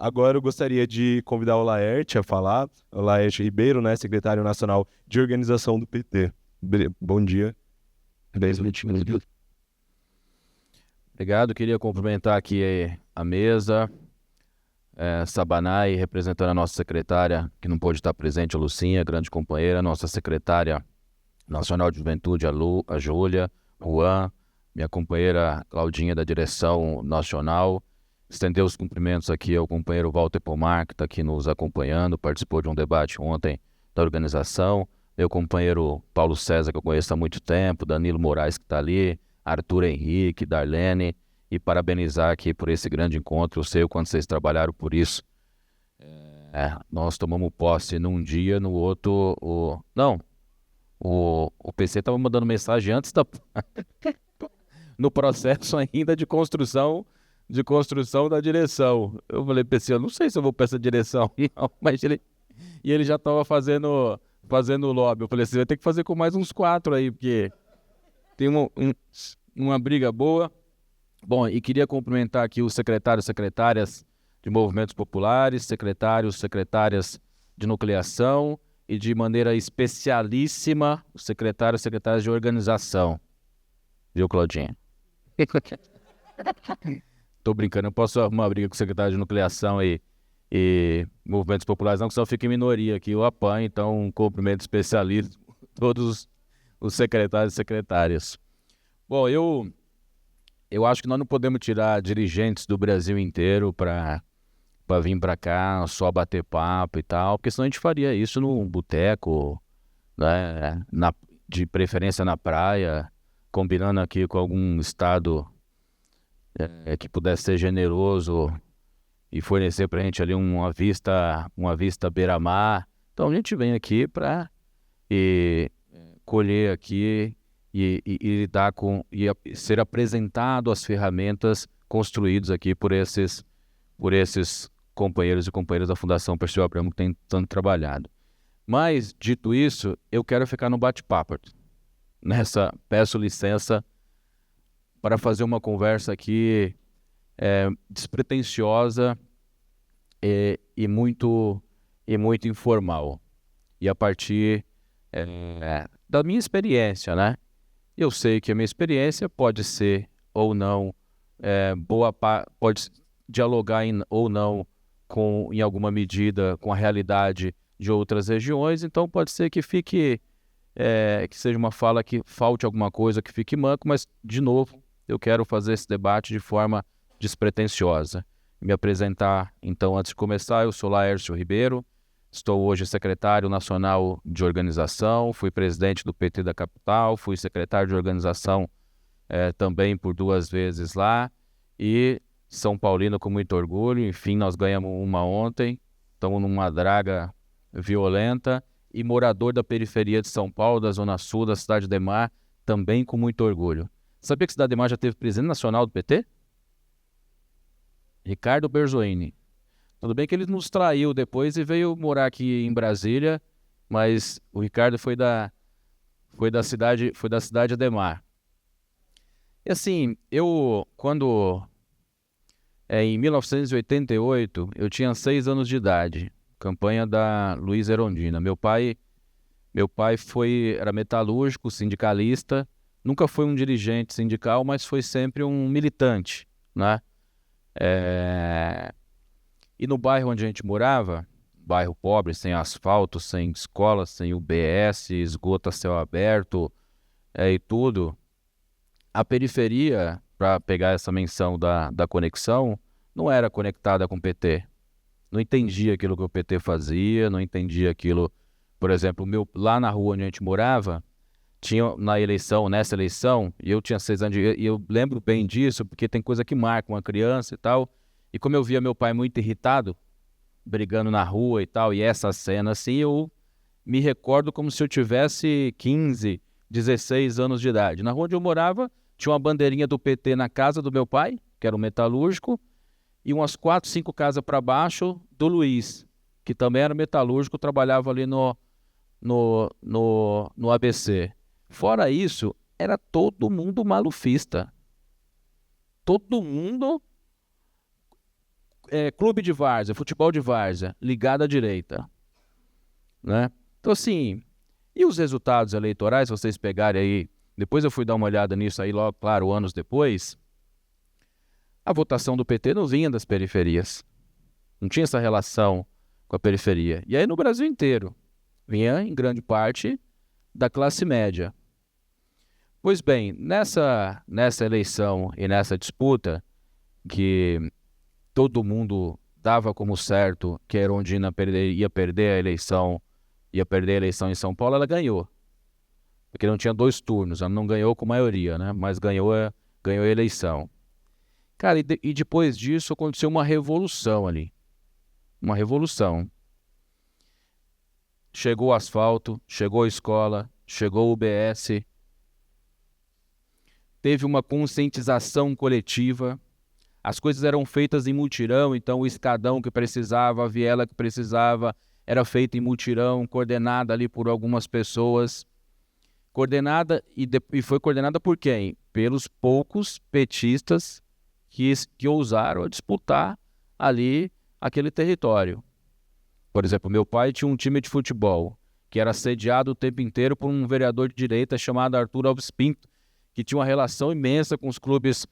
Agora eu gostaria de convidar o Laerte a falar, o Laerte Ribeiro, né, secretário nacional de organização do PT. Bom dia. 10 minutinhos. Obrigado, queria cumprimentar aqui a mesa, Sabanai, representando a nossa secretária, que não pôde estar presente, a Lucinha, grande companheira, nossa secretária nacional de juventude, a Júlia, Juan, minha companheira Claudinha da direção nacional, estender os cumprimentos aqui ao companheiro Walter Pomar, que está aqui nos acompanhando, participou de um debate ontem da organização, meu companheiro Paulo César, que eu conheço há muito tempo, Danilo Moraes, que está ali, Arthur Henrique, Darlene, e parabenizar aqui por esse grande encontro. Eu sei o quanto vocês trabalharam por isso. Nós tomamos posse num dia, no outro... O PC estava mandando mensagem antes no processo ainda de construção da direção. Eu falei, PC, eu não sei se eu vou para essa direção, mas ele já estava fazendo o lobby. Eu falei, você vai ter que fazer com mais uns 4 aí, porque tem uma briga boa. Bom, e queria cumprimentar aqui os secretários e secretárias de movimentos populares, secretários e secretárias de nucleação e, de maneira especialíssima, os secretários e secretárias de organização. Viu, Claudinha? Tô brincando, eu posso arrumar uma briga com o secretário de nucleação e movimentos populares, não, que senão fica em minoria aqui, eu apanho, então um cumprimento especialista todos os secretários e secretárias. Bom, eu acho que nós não podemos tirar dirigentes do Brasil inteiro para vir para cá só bater papo e tal, porque senão a gente faria isso num boteco, né, de preferência na praia, combinando aqui com algum estado que pudesse ser generoso e fornecer para a gente ali uma vista beira-mar. Então a gente vem aqui para colher aqui e lidar com e ser apresentado as ferramentas construídas aqui por esses companheiros e companheiras da Fundação Perseu Abramo que têm tanto trabalhado. Mas, dito isso, eu quero ficar no bate-papo. Peço licença para fazer uma conversa aqui despretensiosa e muito informal. E a partir da minha experiência, né? Eu sei que a minha experiência pode ser ou não pode dialogar ou não em alguma medida com a realidade de outras regiões, então pode ser que fique que seja uma fala que falte alguma coisa, que fique manco, mas de novo eu quero fazer esse debate de forma despretensiosa. Me apresentar então, antes de começar, eu sou Laércio Ribeiro. Estou hoje secretário nacional de organização, fui presidente do PT da capital, fui secretário de organização também por 2 vezes lá, e São Paulino com muito orgulho. Enfim, nós ganhamos uma ontem, estamos numa draga violenta, e morador da periferia de São Paulo, da Zona Sul, da Cidade Ademar, também com muito orgulho. Sabia que Cidade Ademar já teve presidente nacional do PT? Ricardo Berzoini. Tudo bem que ele nos traiu depois e veio morar aqui em Brasília, mas o Ricardo foi da cidade Ademar. E assim, em 1988, eu tinha 6 anos de idade, campanha da Luíza Erundina. Meu pai era metalúrgico, sindicalista, nunca foi um dirigente sindical, mas foi sempre um militante, né? E no bairro onde a gente morava, bairro pobre, sem asfalto, sem escola, sem UBS, esgoto a céu aberto e tudo, a periferia, para pegar essa menção da conexão, não era conectada com o PT. Não entendia aquilo que o PT fazia, não entendia aquilo. Por exemplo, lá na rua onde a gente morava, tinha nessa eleição, e eu tinha 6 anos, e eu lembro bem disso, porque tem coisa que marca uma criança e tal. E como eu via meu pai muito irritado, brigando na rua e tal, e essa cena assim, eu me recordo como se eu tivesse 15, 16 anos de idade. Na rua onde eu morava, tinha uma bandeirinha do PT na casa do meu pai, que era um metalúrgico, e umas 4, 5 casas para baixo do Luiz, que também era metalúrgico, trabalhava ali no ABC. Fora isso, era todo mundo malufista. Todo mundo clube de várzea, futebol de várzea, ligado à direita, né? Então, assim, e os resultados eleitorais, se vocês pegarem aí, depois eu fui dar uma olhada nisso aí, logo, claro, anos depois, a votação do PT não vinha das periferias, não tinha essa relação com a periferia. E aí no Brasil inteiro, vinha em grande parte da classe média. Pois bem, nessa eleição e nessa disputa, que todo mundo dava como certo que a Erundina ia perder a eleição em São Paulo, ela ganhou. Porque não tinha 2 turnos, ela não ganhou com maioria, né? Mas ganhou a eleição. Cara, e depois disso aconteceu uma revolução ali. Uma revolução. Chegou o asfalto, chegou a escola, chegou o UBS. Teve uma conscientização coletiva. As coisas eram feitas em mutirão, então o escadão que precisava, a viela que precisava, era feita em mutirão, coordenada ali por algumas pessoas. Coordenada e foi coordenada por quem? Pelos poucos petistas que ousaram disputar ali aquele território. Por exemplo, meu pai tinha um time de futebol que era sediado o tempo inteiro por um vereador de direita chamado Arthur Alves Pinto, que tinha uma relação imensa com os clubes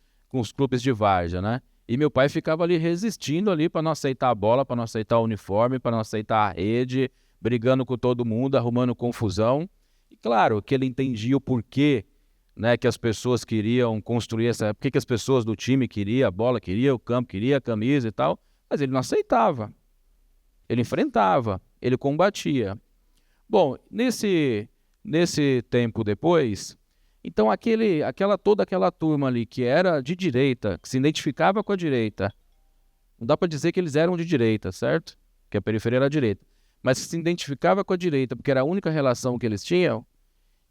de várzea, né? E meu pai ficava ali resistindo ali para não aceitar a bola, para não aceitar o uniforme, para não aceitar a rede, brigando com todo mundo, arrumando confusão. E claro que ele entendia o porquê, né, que as pessoas queriam construir essa... Por que as pessoas do time queriam a bola, queriam o campo, queriam a camisa e tal, mas ele não aceitava. Ele enfrentava, ele combatia. Bom, nesse tempo depois, então toda aquela turma ali que era de direita, que se identificava com a direita, não dá para dizer que eles eram de direita, certo? Que a periferia era a direita. Mas que se identificava com a direita, porque era a única relação que eles tinham,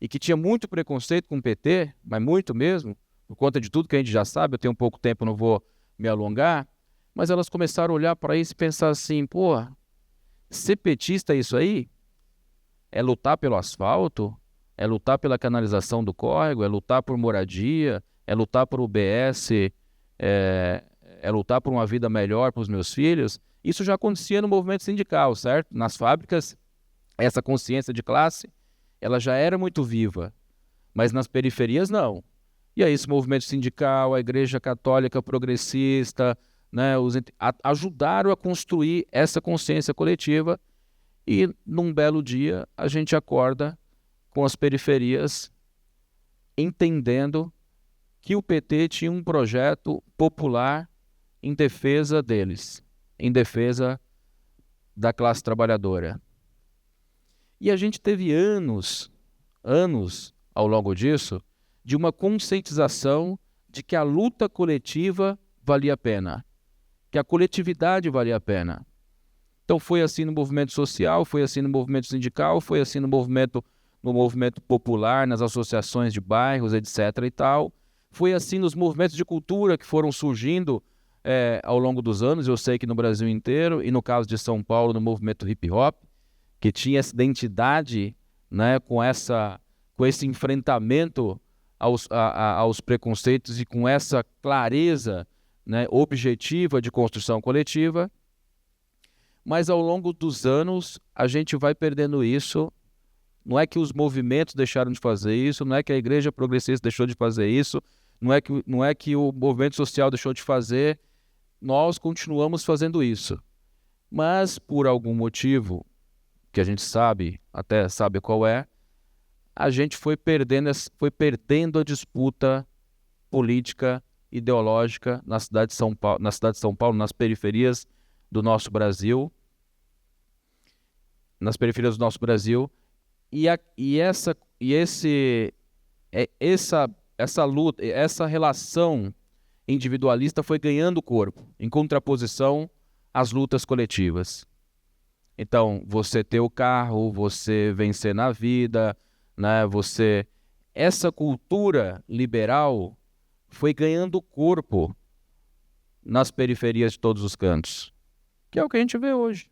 e que tinha muito preconceito com o PT, mas muito mesmo, por conta de tudo que a gente já sabe, eu tenho pouco tempo, não vou me alongar, mas elas começaram a olhar para isso e pensar assim, pô, ser petista é isso aí? É lutar pelo asfalto? É lutar pela canalização do córrego? É lutar por moradia? É lutar por UBS? É lutar por uma vida melhor para os meus filhos? Isso já acontecia no movimento sindical, certo? Nas fábricas, essa consciência de classe, ela já era muito viva, mas nas periferias não. E aí esse movimento sindical, a Igreja Católica Progressista, né, ajudaram a construir essa consciência coletiva e num belo dia a gente acorda com as periferias entendendo que o PT tinha um projeto popular em defesa deles, em defesa da classe trabalhadora. E a gente teve anos ao longo disso, de uma conscientização de que a luta coletiva valia a pena, que a coletividade valia a pena. Então foi assim no movimento social, foi assim no movimento sindical, foi assim no movimento popular, nas associações de bairros, etc. e tal. Foi assim nos movimentos de cultura que foram surgindo ao longo dos anos, eu sei que no Brasil inteiro, e no caso de São Paulo, no movimento hip hop, que tinha essa identidade, né, com esse enfrentamento aos preconceitos e com essa clareza, né, objetiva de construção coletiva. Mas ao longo dos anos a gente vai perdendo isso. Não é que os movimentos deixaram de fazer isso, não é que a Igreja Progressista deixou de fazer isso, não é que o movimento social deixou de fazer, nós continuamos fazendo isso. Mas por algum motivo, que a gente até sabe qual é, a gente foi perdendo a disputa política, ideológica na cidade de São Paulo, nas periferias do nosso Brasil, essa luta, essa relação individualista foi ganhando corpo, em contraposição às lutas coletivas. Então, você ter o carro, você vencer na vida, né? Essa cultura liberal foi ganhando corpo nas periferias de todos os cantos, que é o que a gente vê hoje.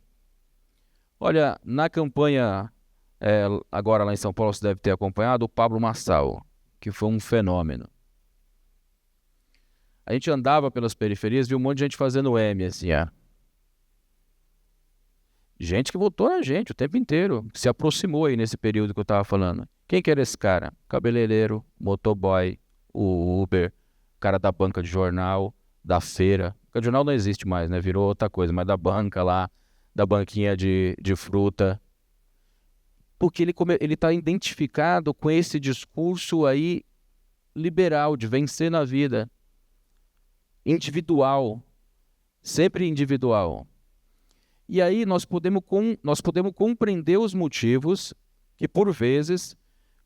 Olha, na campanha, agora lá em São Paulo, você deve ter acompanhado o Pablo Marçal, que foi um fenômeno. A gente andava pelas periferias, viu um monte de gente fazendo M, assim, Gente que votou na gente o tempo inteiro, se aproximou aí nesse período que eu estava falando. Quem que era esse cara? Cabeleireiro, motoboy, o Uber, cara da banca de jornal, da feira. Porque o jornal não existe mais, né? Virou outra coisa, mas da banca lá, da banquinha de fruta. Porque ele está identificado com esse discurso aí liberal, de vencer na vida. Individual. Sempre individual. E aí nós podemos compreender os motivos que, por vezes,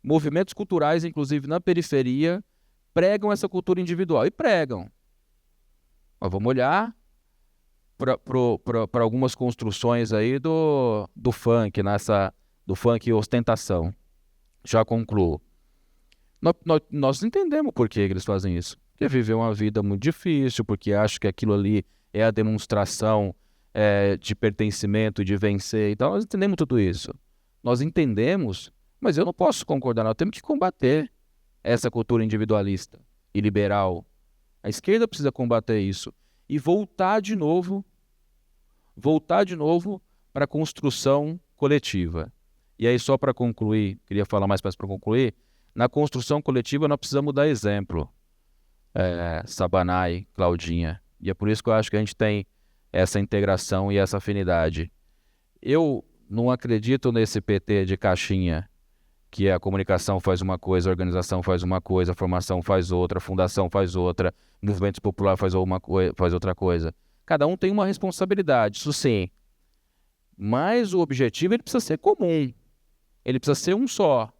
movimentos culturais, inclusive na periferia, pregam essa cultura individual. E pregam. Mas vamos olhar para algumas construções aí do funk, do funk ostentação. Já concluo. Nós entendemos por que eles fazem isso. Porque viveu uma vida muito difícil, porque acham que aquilo ali é a demonstração de pertencimento, de vencer. Então, nós entendemos tudo isso. Nós entendemos, mas eu não posso concordar. Nós temos que combater essa cultura individualista e liberal. A esquerda precisa combater isso e voltar de novo para a construção coletiva. E aí, só para concluir, queria falar mais para concluir, na construção coletiva nós precisamos dar exemplo. Sabanai, Claudinha. E é por isso que eu acho que a gente tem essa integração e essa afinidade. Eu não acredito nesse PT de caixinha, que a comunicação faz uma coisa, a organização faz uma coisa, a formação faz outra, a fundação faz outra, o movimento popular faz outra coisa. Cada um tem uma responsabilidade, isso sim. Mas o objetivo ele precisa ser comum. Ele precisa ser um só.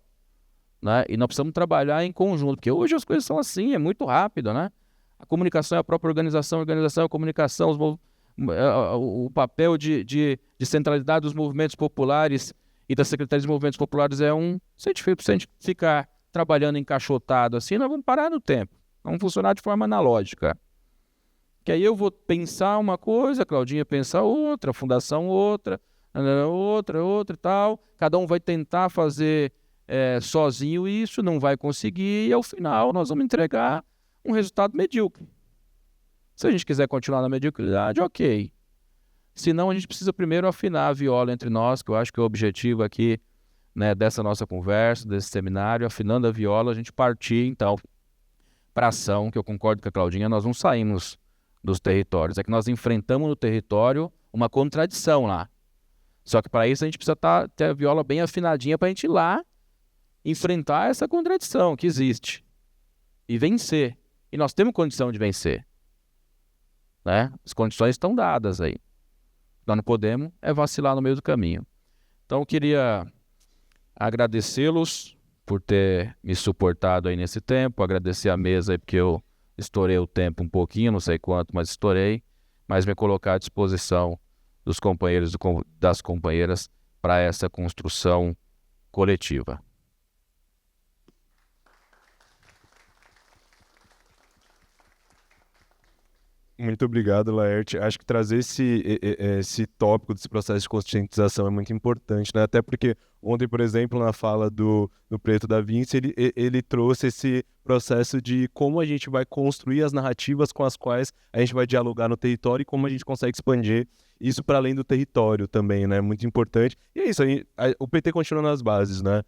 Né? E nós precisamos trabalhar em conjunto, porque hoje as coisas são assim, é muito rápido, né? A comunicação é a própria organização é a comunicação, o papel de centralidade dos movimentos populares e das secretarias de movimentos populares se a gente ficar trabalhando encaixotado assim, nós vamos parar no tempo, vamos funcionar de forma analógica. Que aí eu vou pensar uma coisa, a Claudinha pensa outra, a fundação outra e tal, cada um vai tentar fazer sozinho isso, não vai conseguir, e ao final nós vamos entregar um resultado medíocre. Se a gente quiser continuar na mediocridade, ok. Senão a gente precisa primeiro afinar a viola entre nós, que eu acho que é o objetivo aqui, né, dessa nossa conversa, desse seminário, afinando a viola, a gente partir então para ação, que eu concordo com a Claudinha, nós não saímos dos territórios, é que nós enfrentamos no território uma contradição lá. Só que para isso a gente precisa ter a viola bem afinadinha para a gente ir lá enfrentar essa contradição que existe e vencer. E nós temos condição de vencer. Né? As condições estão dadas aí. Nós não podemos vacilar no meio do caminho. Então eu queria agradecê-los por ter me suportado aí nesse tempo, agradecer a mesa aí porque eu estourei o tempo um pouquinho, não sei quanto, mas estourei, mas me colocar à disposição dos companheiros e das companheiras para essa construção coletiva. Muito obrigado, Laerte. Acho que trazer esse tópico desse processo de conscientização é muito importante, né? Até porque ontem, por exemplo, na fala do Preto da Vinci, ele trouxe esse processo de como a gente vai construir as narrativas com as quais a gente vai dialogar no território e como a gente consegue expandir isso para além do território também, né? Muito importante. E é isso, o PT continua nas bases, né?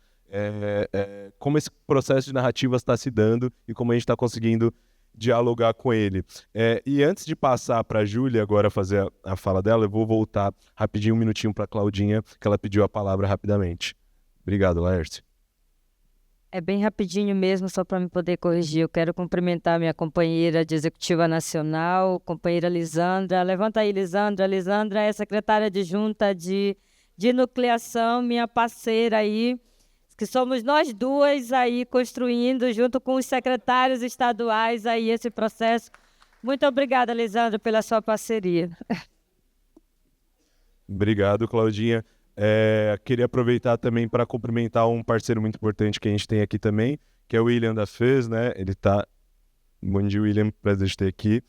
Como esse processo de narrativas está se dando e como a gente está conseguindo dialogar com ele. E antes de passar para a Júlia agora fazer a fala dela, eu vou voltar rapidinho, um minutinho para a Claudinha, que ela pediu a palavra rapidamente. Obrigado, Laerte. É bem rapidinho mesmo, só para me poder corrigir. Eu quero cumprimentar minha companheira de Executiva Nacional, companheira Lisandra. Levanta aí, Lisandra. Lisandra é secretária adjunta de nucleação, minha parceira aí, que somos nós duas aí construindo, junto com os secretários estaduais, aí esse processo. Muito obrigada, Lisandra, pela sua parceria. Obrigado, Claudinha. Queria aproveitar também para cumprimentar um parceiro muito importante que a gente tem aqui também, que é o William da FES, né? Ele tá... Bom dia, William, prazer de ter aqui.